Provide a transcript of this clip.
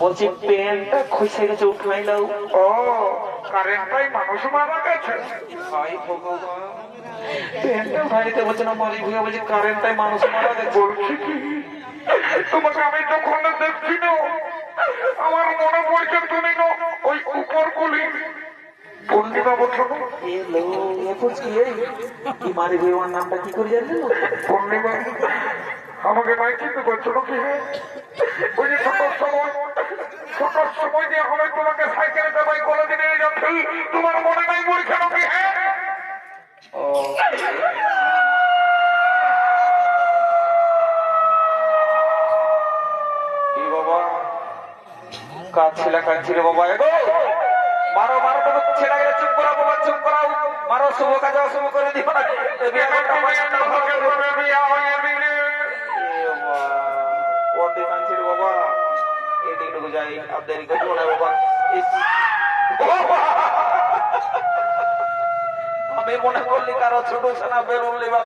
বলছি পেনটা খুঁজে গেছে উঠাইলাও। ও কারেন্টটাই মানুষ মারা গেছে। হাই ভগবান, পেনটা ভাইতে বলছে না মারি ভুয়া বলছে কারেন্টটাই মানুষ মারা গেছে। বলছি কি তোমাকে আমি যখন দেখছি না আমার মনে পড়ছে তুমি না ওই উপর গুলি পূর্ণিমা বলছো না? এলো এরপর কি এই মারি ভুয়ার নামটা কি করে জানলেন? পূর্ণিমা আমাকে নাই চিনতে পারছো না কি? ওই যে ছোট সময় দিয়ে আমি তোমাকে সাইকেলে চাপাই কলেজে নিয়ে যাচ্ছি, তোমার মনে নাই পড়ছে না কি? বাবা কাঁদছিল কাঁদছিল বাবা, এগো মারো মারো তো ছেড়ে গেলে চুপ করাও বাবা, চুপ করাও, মারো শুভ কাজ অশুভ করে দিও না। বাবা এদিকে যাই আর দেরি করবো না বাবা। আমি মনে করলি কারো ছোট সোনা বেরোলি।